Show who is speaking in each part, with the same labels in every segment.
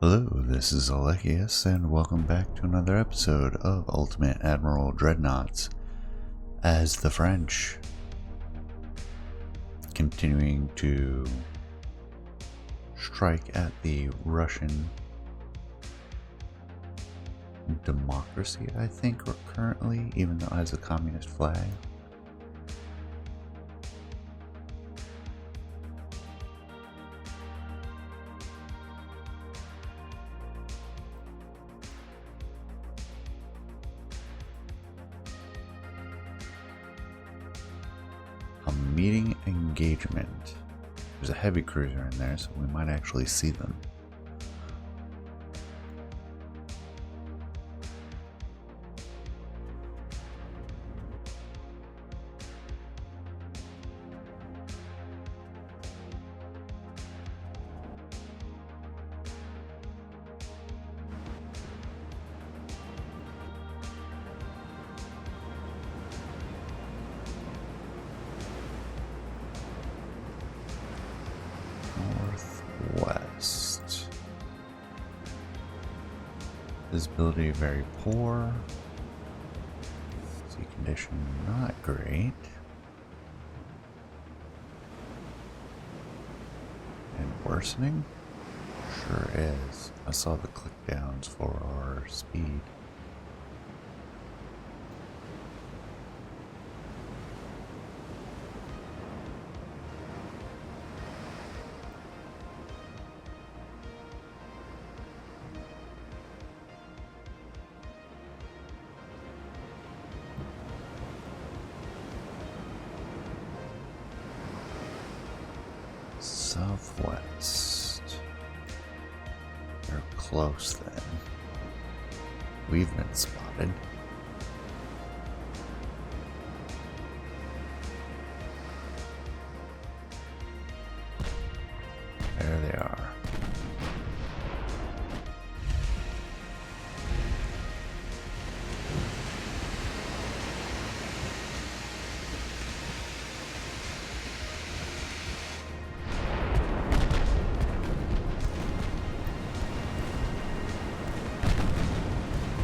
Speaker 1: Hello, this is Alexius, and welcome back to another episode of Ultimate Admiral Dreadnoughts as the French. Continuing to strike at the Russian democracy, I think, or currently, even though it has a communist flag. Meeting engagement. There's a heavy cruiser in there, so we might actually see them. Northwest. Visibility very poor. Sea condition not great. And worsening? Sure is. I saw the click downs for our speed. Southwest. They're close then. We've been spotted. There they are.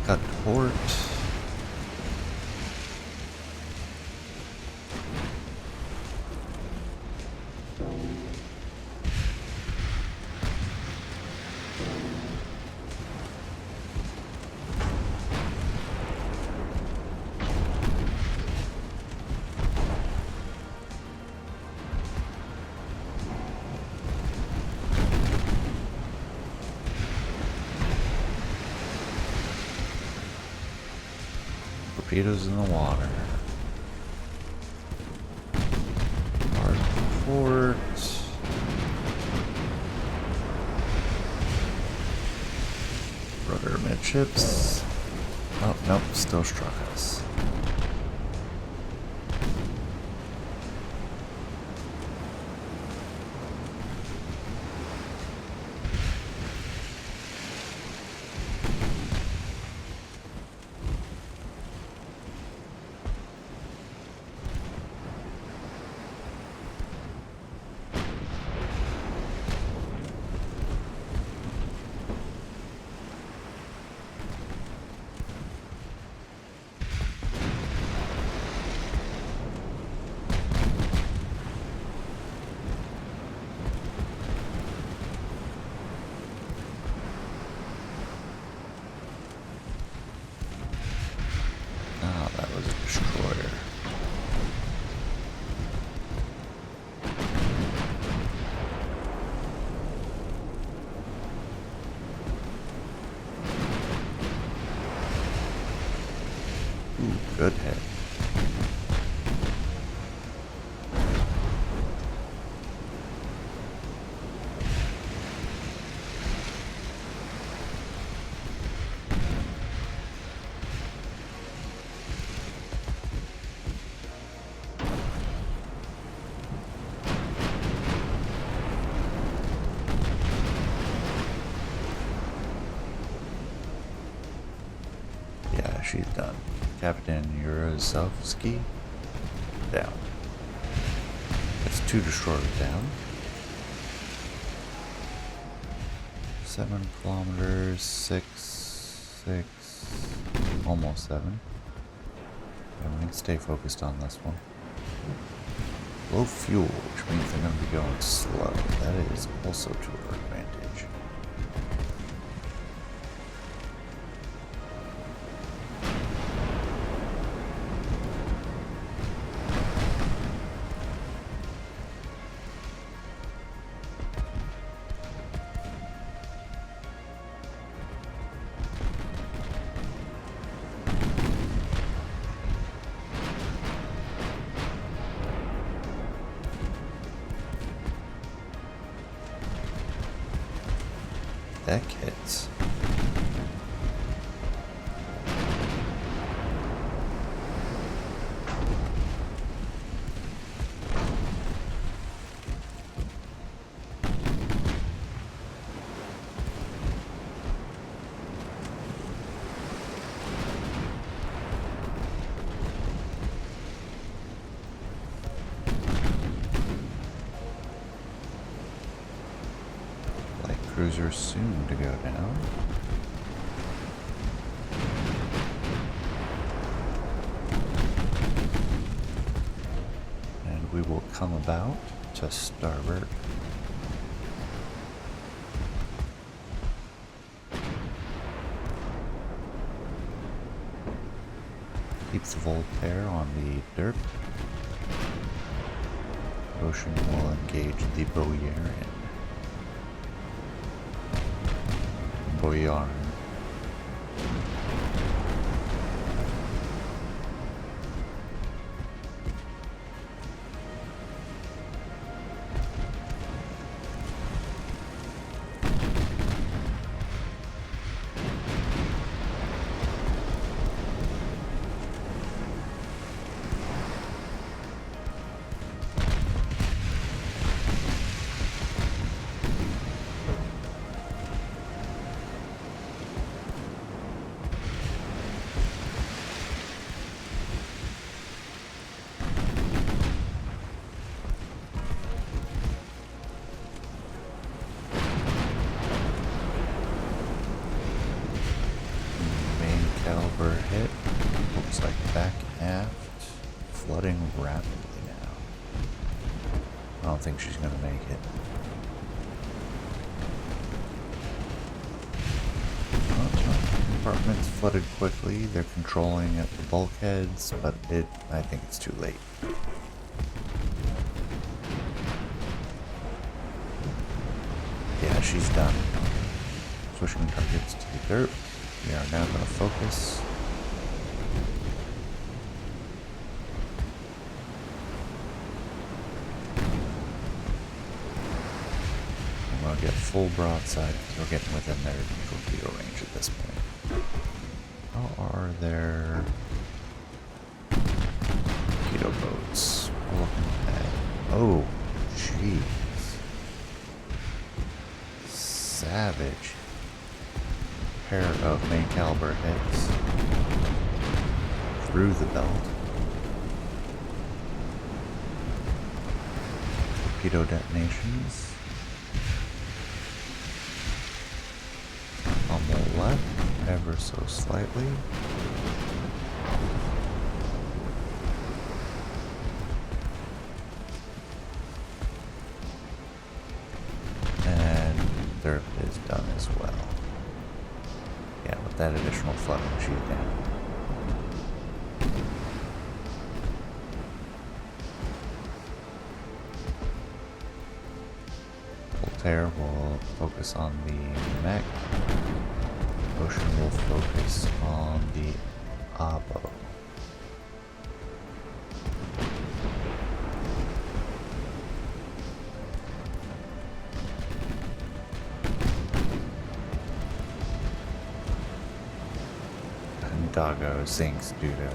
Speaker 1: Cut port. Torpedoes in the water. Hard port. Rudder midships. Oh, nope, still struck us. That was a destroyer. Ooh, good hit. She's done. Captain Urozovsky down. That's 2 destroyers down. 7 kilometers, 6, almost 7. And we can stay focused on this one. Low fuel, which means they're going to be going slow. That is also to our advantage. That hits. Cruiser soon to go down. And we will come about to starboard. Keep the Voltaire on the derp. Ocean will engage the Boyarian. Boyarn. Hit. Looks like back aft, flooding rapidly now. I don't think she's gonna make it. Compartments flooded quickly. They're controlling at the bulkheads, but I think it's too late. Yeah, she's done. Switching targets to the dirt. We are now going to focus. I'm going to get full broadside because we're getting within their torpedo range at this point. How are their torpedo boats? We're looking at. Oh, jeez. Savage. Pair of main caliber hits through the belt. Torpedo detonations on the left, ever so slightly. And derp is done as well. Yeah, with that additional flooding, she's down. Voltaire will focus on the mech. Ocean will focus on the Abo. Doggo sinks due to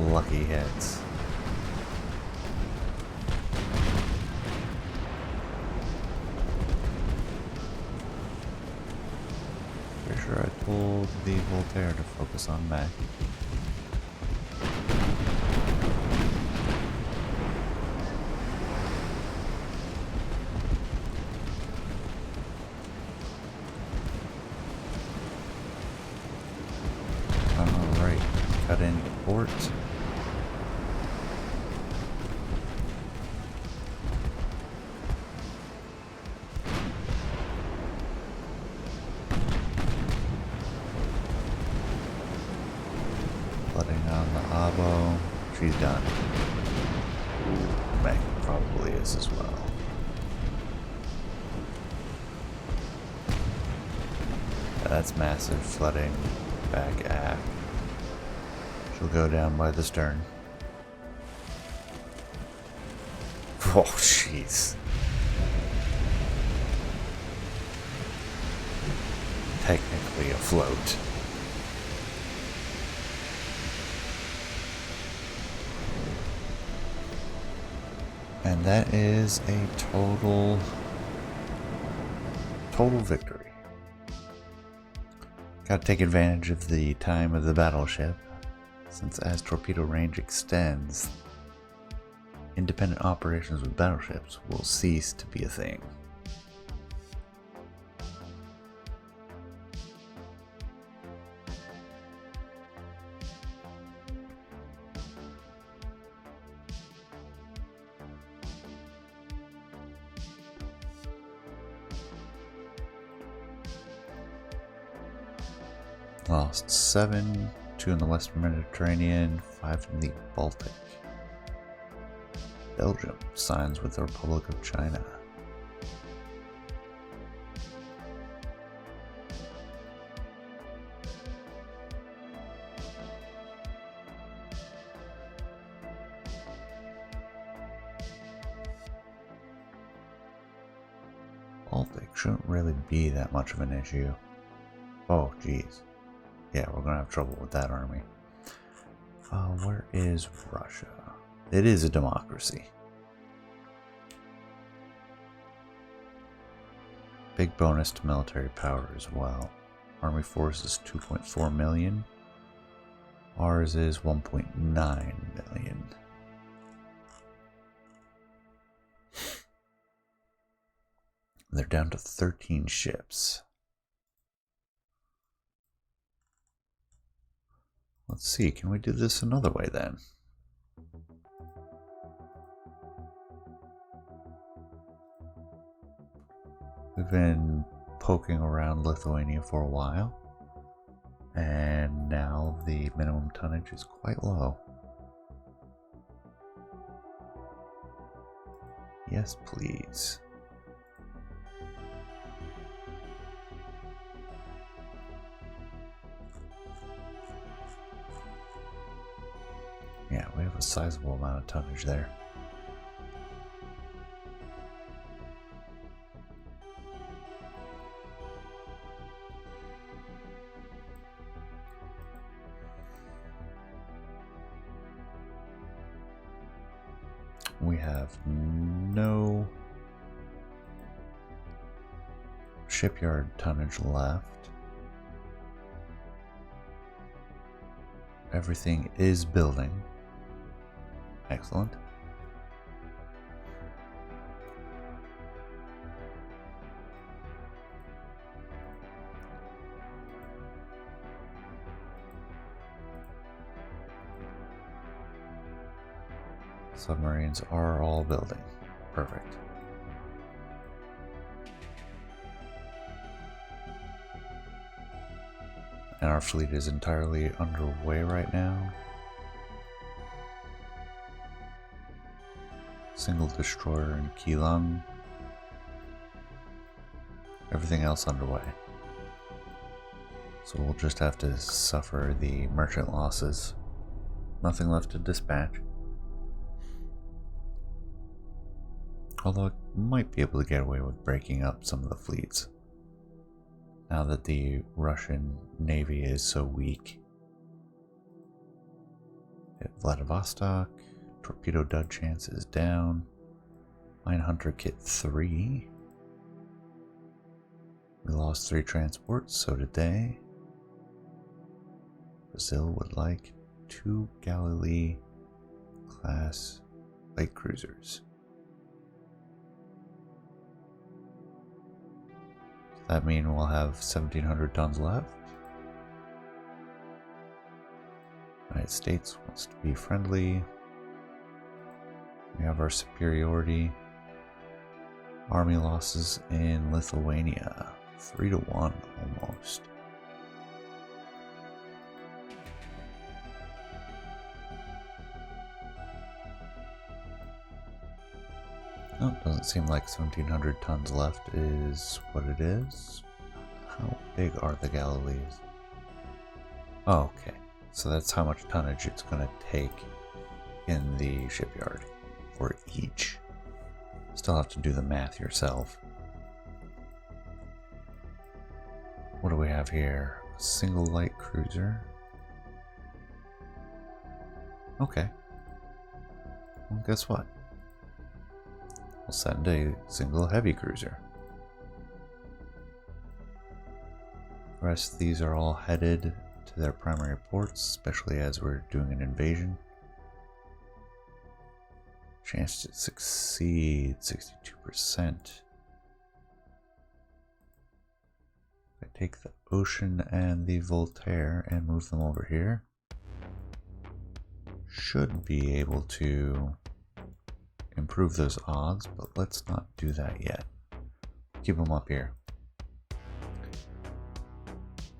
Speaker 1: lucky hits. Pretty sure I told the Voltaire to focus on Mac. transport. Flooding on the Abo. She's done. Meg probably is as well. That's massive flooding back aft. She'll go down by the stern. Oh, jeez. Technically afloat. And that is a total victory. Gotta take advantage of the time of the battleship, since as torpedo range extends, independent operations with battleships will cease to be a thing. Lost 7, 2 in the Western Mediterranean, 5 in the Baltic. Belgium signs with the Republic of China. Baltic shouldn't really be that much of an issue. Oh, geez. Yeah, we're gonna have trouble with that army. Where is Russia? It is a democracy. Big bonus to military power as well. Army force is 2.4 million. Ours is 1.9 million. They're down to 13 ships. Let's see, can we do this another way then? We've been poking around Lithuania for a while, and now the minimum tonnage is quite low. Yes, please. Yeah, we have a sizable amount of tonnage there. We have no shipyard tonnage left. Everything is building. Excellent. Submarines are all building. Perfect. And our fleet is entirely underway right now. Single destroyer in Keelung. Everything else underway. So we'll just have to suffer the merchant losses. Nothing left to dispatch. Although I might be able to get away with breaking up some of the fleets, now that the Russian Navy is so weak. At Vladivostok, torpedo dud chance is down. Mine Hunter Kit 3. We lost 3 transports, so did they. Brazil would like 2 Galilee class light cruisers. Does that mean we'll have 1,700 tons left? I United States wants to be friendly. We have our superiority. Army losses in Lithuania, 3-1 almost. Oh, doesn't seem like 1,700 tons left is what it is. How big are the Galilees? Oh, okay, so that's how much tonnage it's going to take in the shipyard for each. Still have to do the math yourself. What do we have here? A single light cruiser. Okay. Well, guess what? We'll send a single heavy cruiser. The rest of these are all headed to their primary ports, especially as we're doing an invasion. Chance to succeed, 62%. I take the Ocean and the Voltaire and move them over here. Should be able to improve those odds, but let's not do that yet. Keep them up here.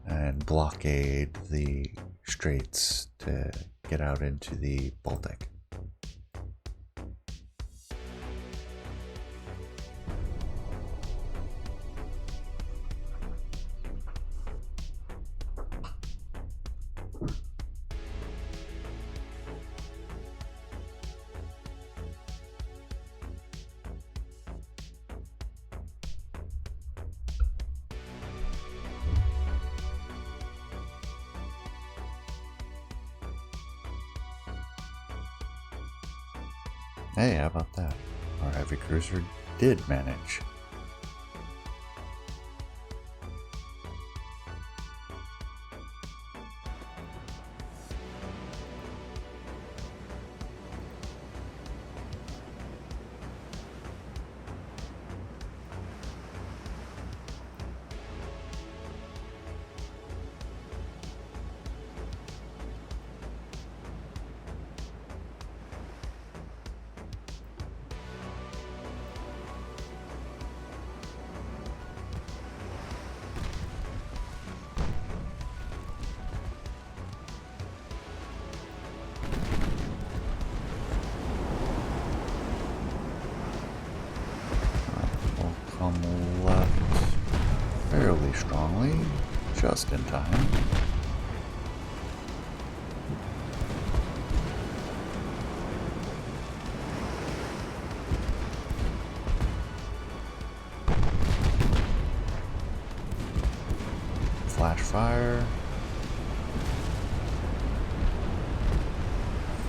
Speaker 1: And blockade the straits to get out into the Baltic. Hey, how about that? Our heavy cruiser did manage. Left fairly strongly, just in time. Flash fire.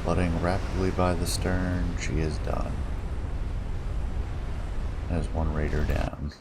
Speaker 1: Flooding rapidly by the stern, she is done. There's one raider down.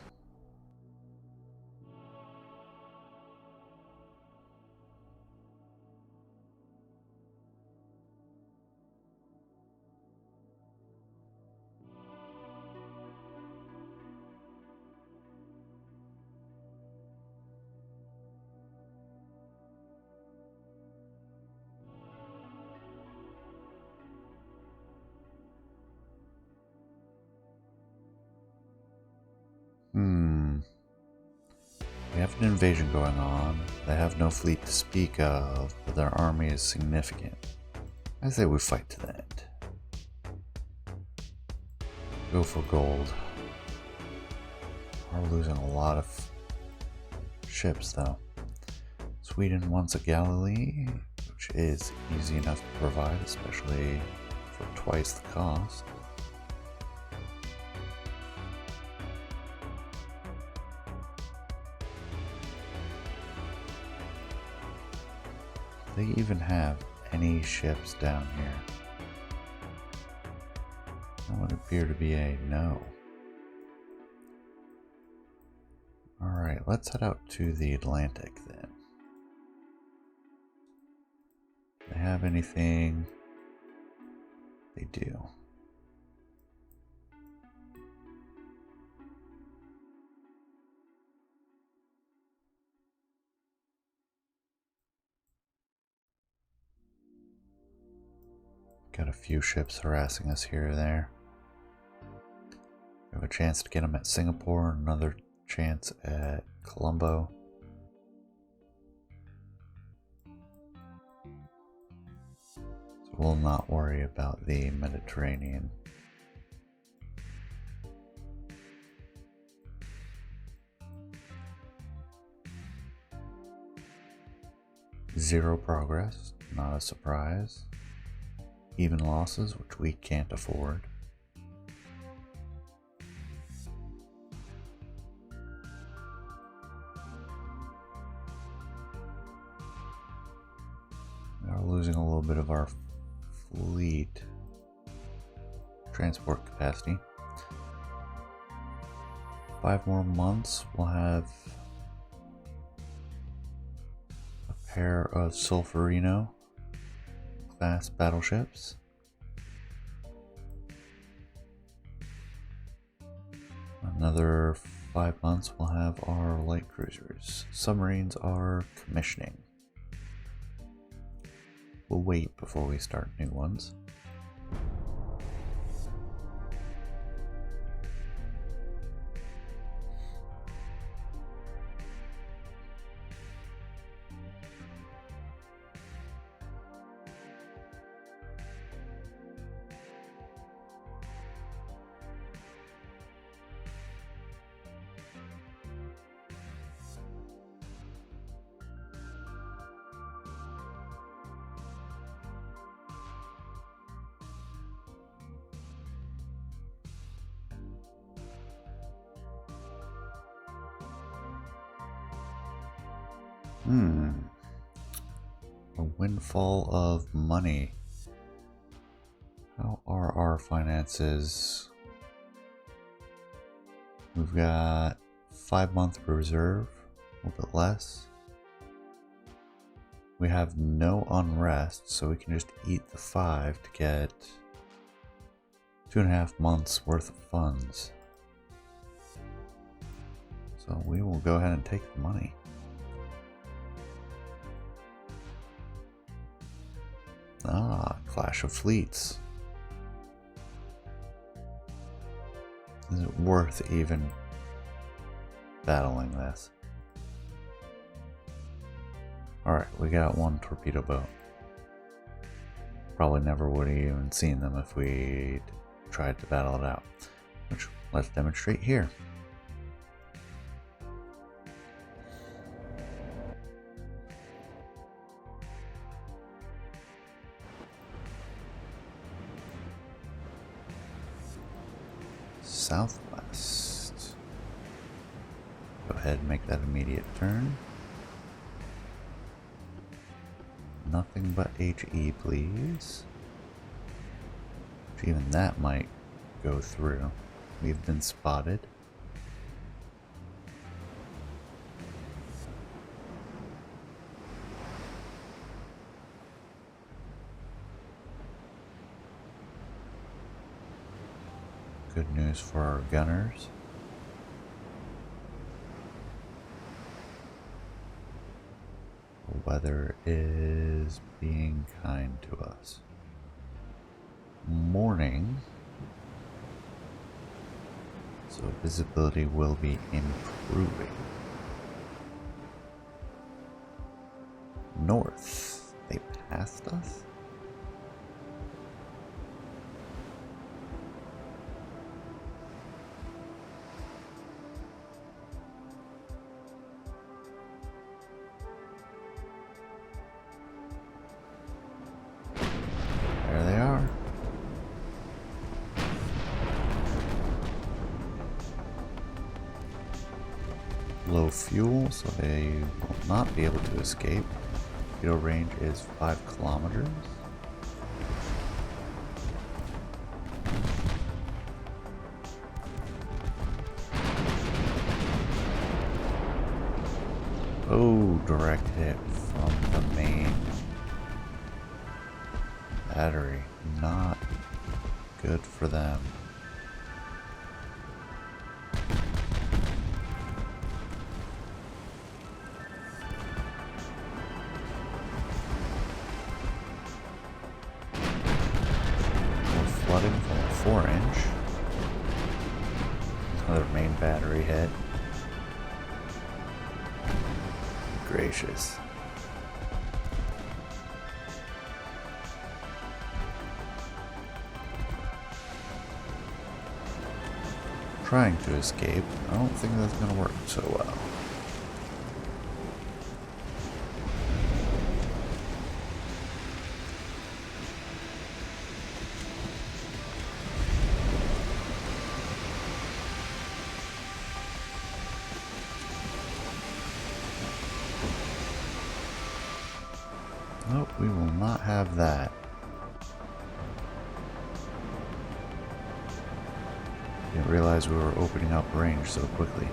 Speaker 1: We have an invasion going on. They have no fleet to speak of, but their army is significant. I say we fight to the end. Go for gold. We're losing a lot of ships though. Sweden wants a Galilee, which is easy enough to provide, especially for twice the cost. Do they even have any ships down here? That would appear to be a no. Alright, let's head out to the Atlantic then. Do they have anything? They do. Got a few ships harassing us here or there. We have a chance to get them at Singapore, another chance at Colombo. So we'll not worry about the Mediterranean. Zero progress, not a surprise. Even losses, which we can't afford. We are losing a little bit of our fleet transport capacity. 5 more months, we'll have a pair of Solferino class battleships. Another 5 months, we'll have our light cruisers. Submarines are commissioning. We'll wait before we start new ones. A windfall of money. How are our finances? We've got 5-month reserve, a little bit less. We have no unrest, so we can just eat the 5 to get 2.5 months worth of funds. So we will go ahead and take the money. Clash of fleets. Is it worth even battling this? Alright, we got 1 torpedo boat. Probably never would have even seen them if we tried to battle it out. Which, let's demonstrate here. Southwest. Go ahead and make that immediate turn. Nothing but HE, please. Even that might go through. We've been spotted. Good news for our gunners. The weather is being kind to us. Morning. So visibility will be improving. North. They passed us? There they are. Low fuel, so they will not be able to escape. Torpedo range is 5 kilometers. Oh, direct hit from the main battery. Not good for them. hit. Gracious. Trying to escape. I don't think that's going to work so well. Nope, we will not have that. Didn't realize we were opening up range so quickly.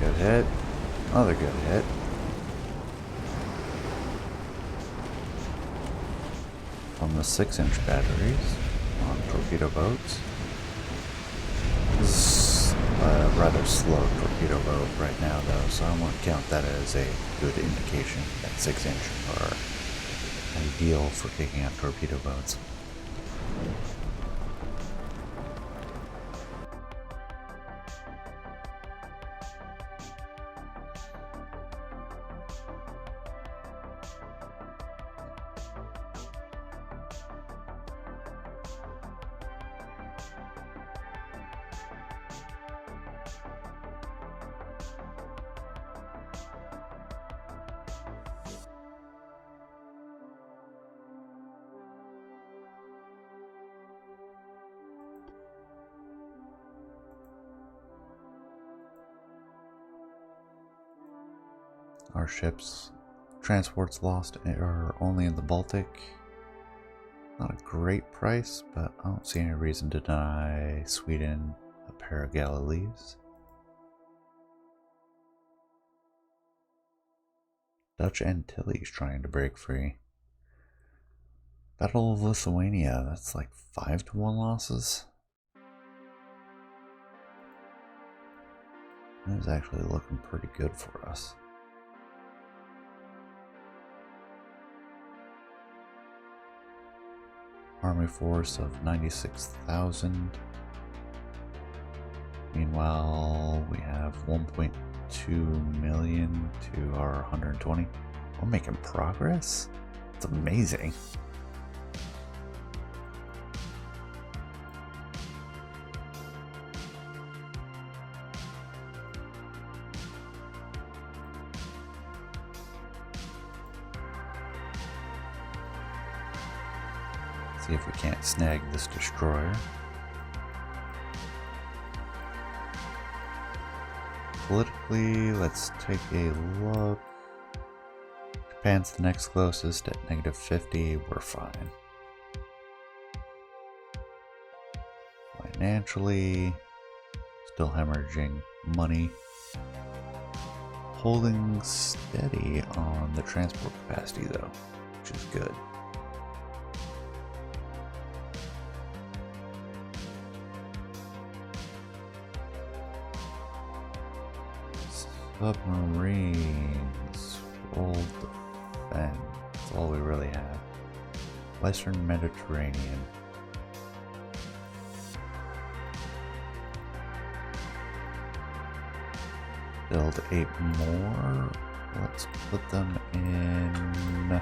Speaker 1: Good hit. Another good hit. From the 6-inch batteries on torpedo boats. This is a rather slow torpedo boat right now though, so I won't count that as a good indication that 6-inch are ideal for taking out torpedo boats. Our ships transports lost are only in the Baltic. Not a great price, but I don't see any reason to deny Sweden a pair of Galilees. Dutch Antilles trying to break free. Battle of Lithuania, that's like 5-1 losses. That is actually looking pretty good for us. Army force of 96,000. Meanwhile, we have 1.2 million to our 120. We're making progress? It's amazing. See if we can't snag this destroyer. Politically, let's take a look. Japan's the next closest at -50. We're fine. Financially, still hemorrhaging money. Holding steady on the transport capacity though, which is good. Submarines, world defense, that's all we really have. Western Mediterranean. Build 8 more. Let's put them in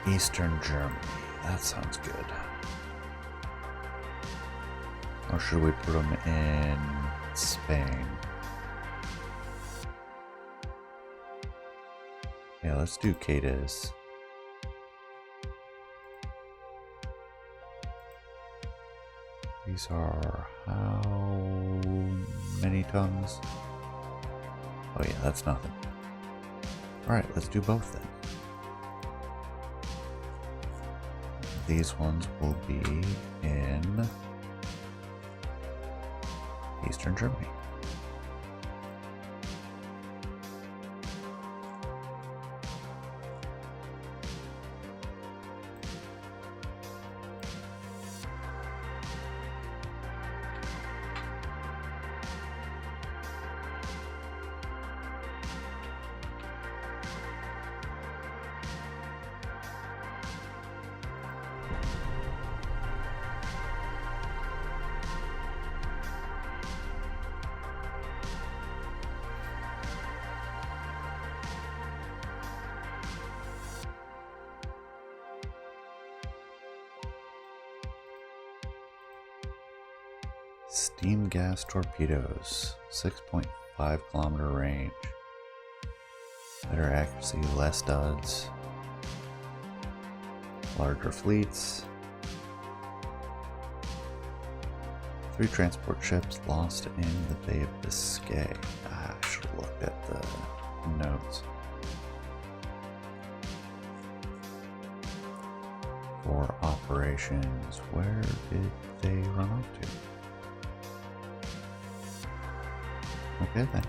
Speaker 1: Eastern Germany. That sounds good. Or should we put them in Spain? Yeah, let's do Cadiz. These are how many tons? Oh yeah, that's nothing. Alright, let's do both then. These ones will be in Eastern Germany. Steam gas torpedoes, 6.5 kilometer range. Better accuracy, less duds. Larger fleets. 3 transport ships lost in the Bay of Biscay. I should have looked at the notes. 4 operations. Where did they run off to? Okay then.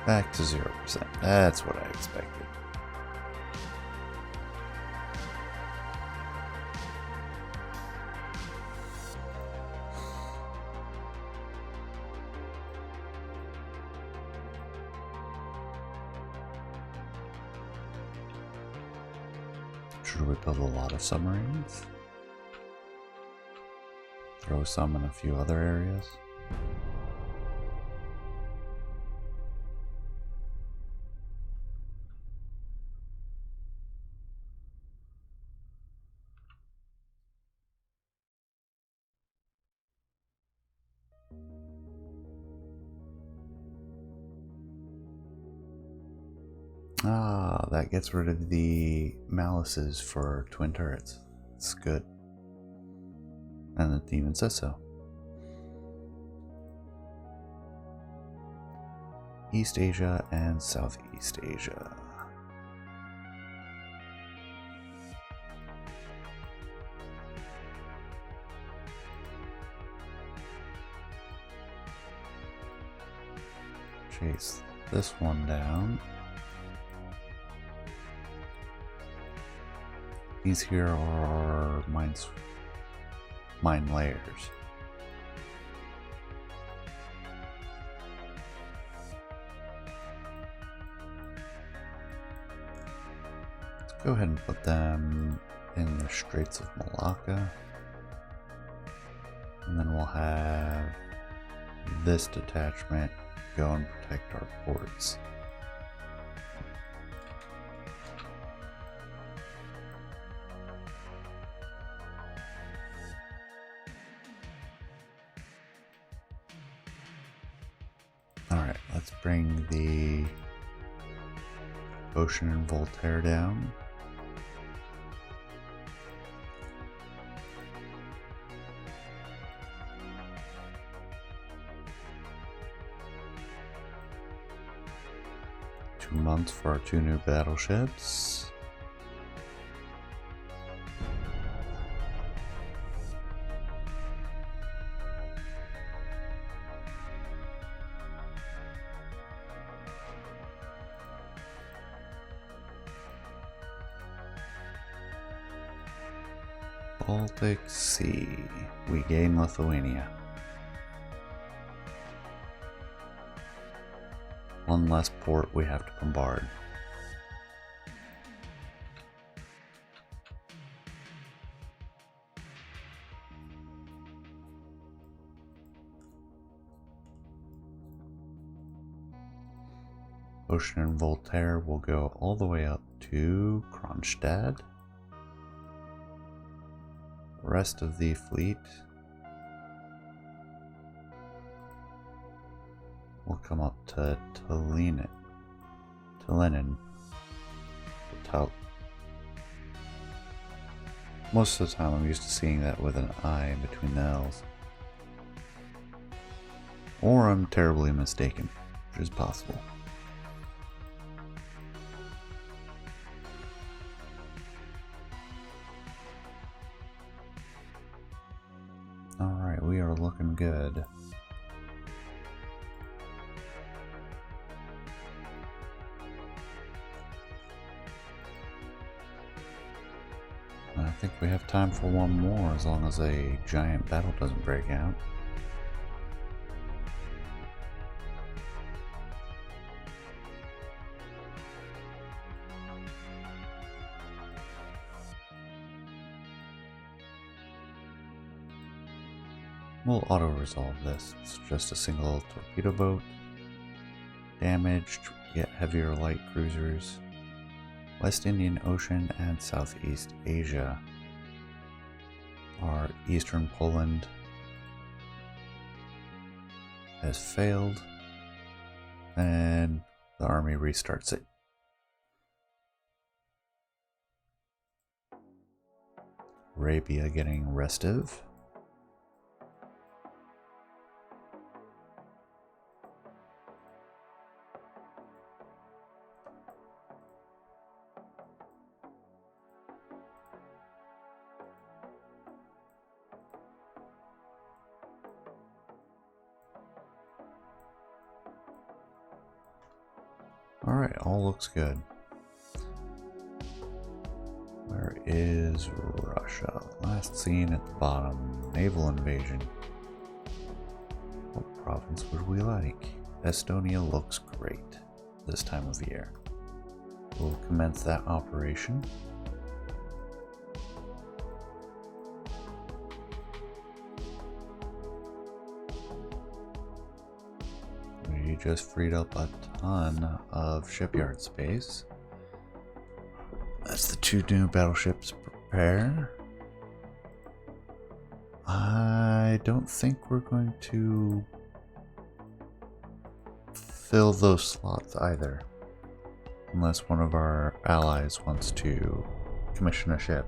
Speaker 1: Back to 0%. That's what I expected. Should we build a lot of submarines? Throw some in a few other areas? Ah, that gets rid of the malices for twin turrets. It's good. And the demon says so. East Asia and Southeast Asia. Chase this one down. These here are mine layers. Let's go ahead and put them in the Straits of Malacca. And then we'll have this detachment go and protect our ports. Alright, let's bring the Ocean and Voltaire down. Months for our 2 new battleships. Baltic Sea. We gain Lithuania. One less port we have to bombard. Ocean and Voltaire will go all the way up to Kronstadt. The rest of the fleet We'll come up to Lenin. Most of the time I'm used to seeing that with an I in between the L's. Or I'm terribly mistaken, which is possible. Alright, we are looking good. I think we have time for one more as long as a giant battle doesn't break out. We'll auto-resolve this. It's just a single torpedo boat. Damaged, yet heavier light cruisers. West Indian Ocean and Southeast Asia. Our Eastern Poland has failed, and the army restarts it. Arabia getting restive. Alright, all looks good. Where is Russia? Last seen at the bottom. Naval invasion. What province would we like? Estonia looks great this time of year. We'll commence that operation. We just freed up a ton of shipyard space. That's the 2 new battleships prepare. I don't think we're going to fill those slots either, unless one of our allies wants to commission a ship.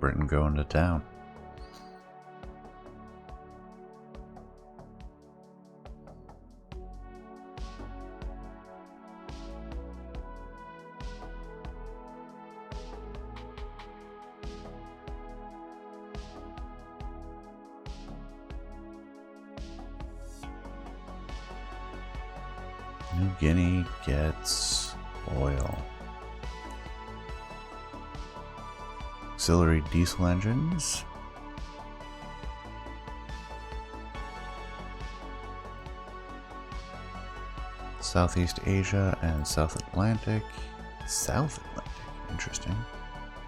Speaker 1: Britain going to town. New Guinea gets oil. Auxiliary diesel engines. Southeast Asia and South Atlantic. South Atlantic, interesting.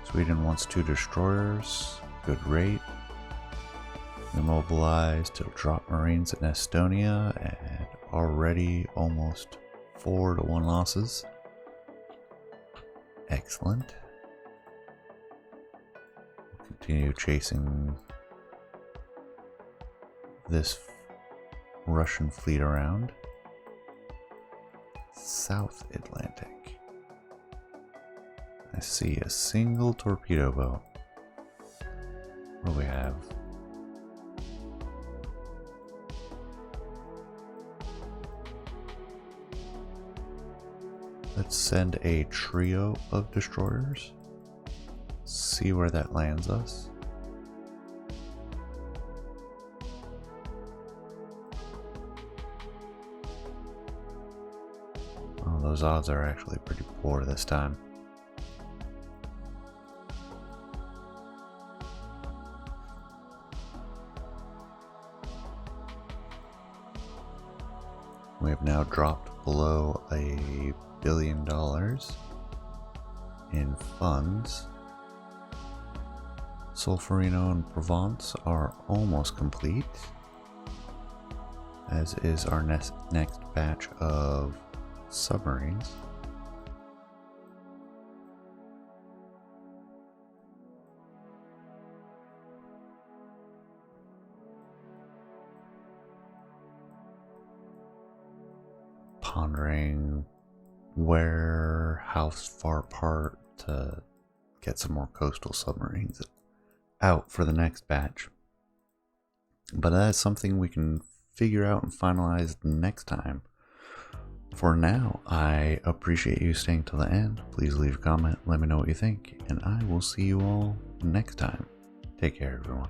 Speaker 1: Sweden wants 2 destroyers, good rate. Immobilized to drop Marines in Estonia, and already almost 4-1 losses. Excellent. Continue chasing this Russian fleet around. South Atlantic. I see a single torpedo boat. What do we have? Let's send a trio of destroyers. See where that lands us. Oh, those odds are actually pretty poor this time. We have now dropped below $1 billion in funds. Solferino and Provence are almost complete, as is our next batch of submarines. Pondering how far apart to get some more coastal submarines out for the next batch. But that is something we can figure out and finalize next time. For now, I appreciate you staying till the end. Please leave a comment, let me know what you think, and I will see you all next time. Take care, everyone.